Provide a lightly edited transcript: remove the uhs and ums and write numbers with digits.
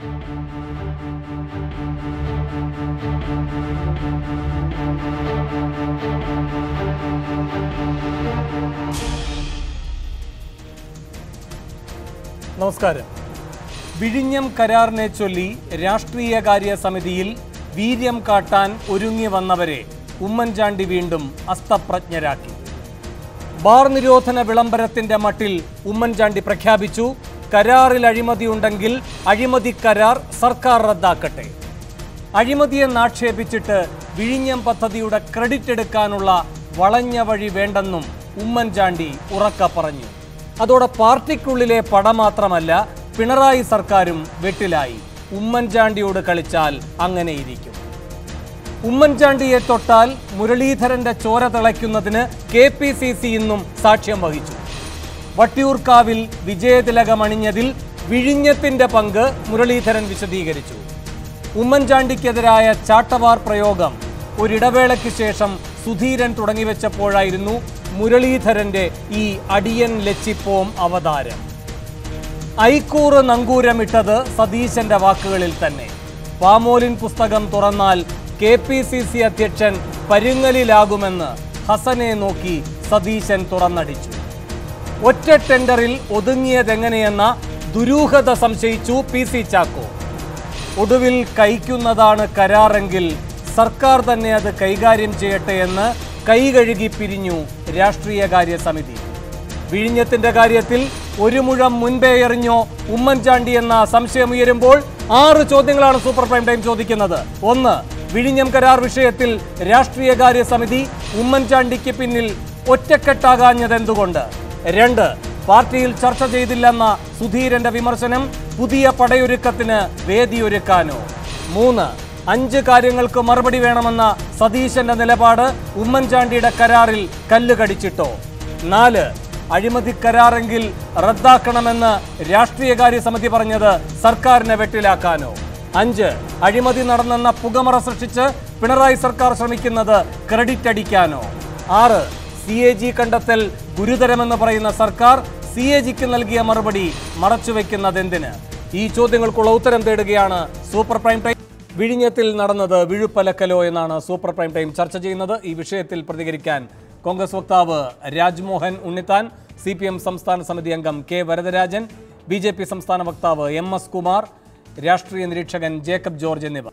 നമസ്കാരം. വിഴിഞ്ഞം കരാറിനെ ചൊല്ലി രാഷ്ട്രീയകാര്യ സമിതിയിൽ വീര്യം കാട്ടാൻ ഒരുങ്ങി വന്നവരെ ഉമ്മൻചാണ്ടി വീണ്ടും അസ്തപ്രജ്ഞരാക്കി. ബാർ നിരോധന വിളംബരത്തിന്റെ മട്ടിൽ ഉമ്മൻചാണ്ടി പ്രഖ്യാപിച്ചു, കരാറിൽ അഴിമതിയുണ്ടെങ്കിൽ അഴിമതി കരാർ സർക്കാർ റദ്ദാക്കട്ടെ. അഴിമതിയെന്ന് ആക്ഷേപിച്ചിട്ട് വിഴിഞ്ഞം പദ്ധതിയുടെ ക്രെഡിറ്റ് എടുക്കാനുള്ള വളഞ്ഞ വഴി വേണ്ടെന്നും ഉമ്മൻചാണ്ടി ഉറക്കെ പറഞ്ഞു. അതോടെ പാർട്ടിക്കുള്ളിലെ പട മാത്രമല്ല, പിണറായി സർക്കാരും വെട്ടിലായി. ഉമ്മൻചാണ്ടിയോട് കളിച്ചാൽ അങ്ങനെയിരിക്കും. ഉമ്മൻചാണ്ടിയെ തൊട്ടാൽ മുരളീധരന്റെ ചോര തിളയ്ക്കുന്നതിന് KPCC ഇന്നും സാക്ഷ്യം വഹിച്ചു. വട്ടിയൂർക്കാവിൽ വിജയതിലകമണിഞ്ഞതിൽ വിഴിഞ്ഞത്തിന്റെ പങ്ക് മുരളീധരൻ വിശദീകരിച്ചു. ഉമ്മൻചാണ്ടിക്കെതിരായ ചാട്ടവാർ പ്രയോഗം ഒരിടവേളയ്ക്ക് ശേഷം സുധീരൻ തുടങ്ങിവെച്ചപ്പോഴായിരുന്നു മുരളീധരന്റെ ഈ അടിയൻ ലച്ചിപ്പോം അവതാരം. ഐക്കൂറ് നങ്കൂരമിട്ടത് സതീശന്റെ വാക്കുകളിൽ തന്നെ. പാമോലിൻ പുസ്തകം തുറന്നാൽ KPCC അധ്യക്ഷൻ പരുങ്ങലിലാകുമെന്ന് ഹസനെ നോക്കി സതീശൻ തുറന്നടിച്ചു. ഒറ്റ ടെൻഡറിൽ ഒതുങ്ങിയതെങ്ങനെയെന്ന ദുരൂഹത സംശയിച്ചു PC ചാക്കോ. ഒടുവിൽ കൈക്കുന്നതാണ് കരാറെങ്കിൽ സർക്കാർ തന്നെ അത് കൈകാര്യം ചെയ്യട്ടെ എന്ന് കൈകഴുകി പിരിഞ്ഞു രാഷ്ട്രീയകാര്യ സമിതി. വിഴിഞ്ഞത്തിന്റെ കാര്യത്തിൽ ഒരു മുഴം മുൻപേ എറിഞ്ഞോ ഉമ്മൻചാണ്ടി എന്ന സംശയമുയരുമ്പോൾ 6 ചോദ്യങ്ങളാണ് സൂപ്പർ പ്രൈം ടൈം ചോദിക്കുന്നത്. 1. വിഴിഞ്ഞം കരാർ വിഷയത്തിൽ രാഷ്ട്രീയകാര്യ സമിതി ഉമ്മൻചാണ്ടിക്ക് പിന്നിൽ ഒറ്റക്കെട്ടാകാഞ്ഞതെന്തുകൊണ്ട്? 2. പാർട്ടിയിൽ ചർച്ച ചെയ്തില്ലെന്ന സുധീരന്റെ വിമർശനം പുതിയ പടയൊരുക്കത്തിന് വേദിയൊരുക്കാനോ? 3. 5 കാര്യങ്ങൾക്ക് മറുപടി വേണമെന്ന സതീശന്റെ നിലപാട് ഉമ്മൻചാണ്ടിയുടെ കരാറിൽ കല്ല് കടിച്ചിട്ടോ? 4. അഴിമതി കരാറെങ്കിൽ റദ്ദാക്കണമെന്ന് രാഷ്ട്രീയകാര്യ സമിതി പറഞ്ഞത് സർക്കാരിനെ വെട്ടിലാക്കാനോ? 5. അഴിമതി നടന്നെന്ന പുകമറ സൃഷ്ടിച്ച് പിണറായി സർക്കാർ ശ്രമിക്കുന്നത് ക്രെഡിറ്റ് അടിക്കാനോ? 6. CAG കണ്ടെത്തൽ ഗുരുതരമെന്ന് പറയുന്ന സർക്കാർ CAGക്ക് നൽകിയ മറുപടി മറച്ചുവെക്കുന്നതെന്തിന്? ഈ ചോദ്യങ്ങൾക്കുള്ള ഉത്തരം തേടുകയാണ് സൂപ്പർ പ്രൈം ടൈം. വിഴിഞ്ഞത്തിൽ നടന്നത് വിഴുപ്പലക്കലോ എന്നാണ് സൂപ്പർ പ്രൈം ടൈം ചർച്ച ചെയ്യുന്നത്. ഈ വിഷയത്തിൽ പ്രതികരിക്കാൻ കോൺഗ്രസ് വക്താവ് രാജ്മോഹൻ ഉണ്ണിത്താൻ, CPM സംസ്ഥാന സമിതി അംഗം K വരദരാജൻ, BJP സംസ്ഥാന വക്താവ് MS കുമാർ, രാഷ്ട്രീയ നിരീക്ഷകൻ ജേക്കബ് ജോർജ് എന്നിവർ.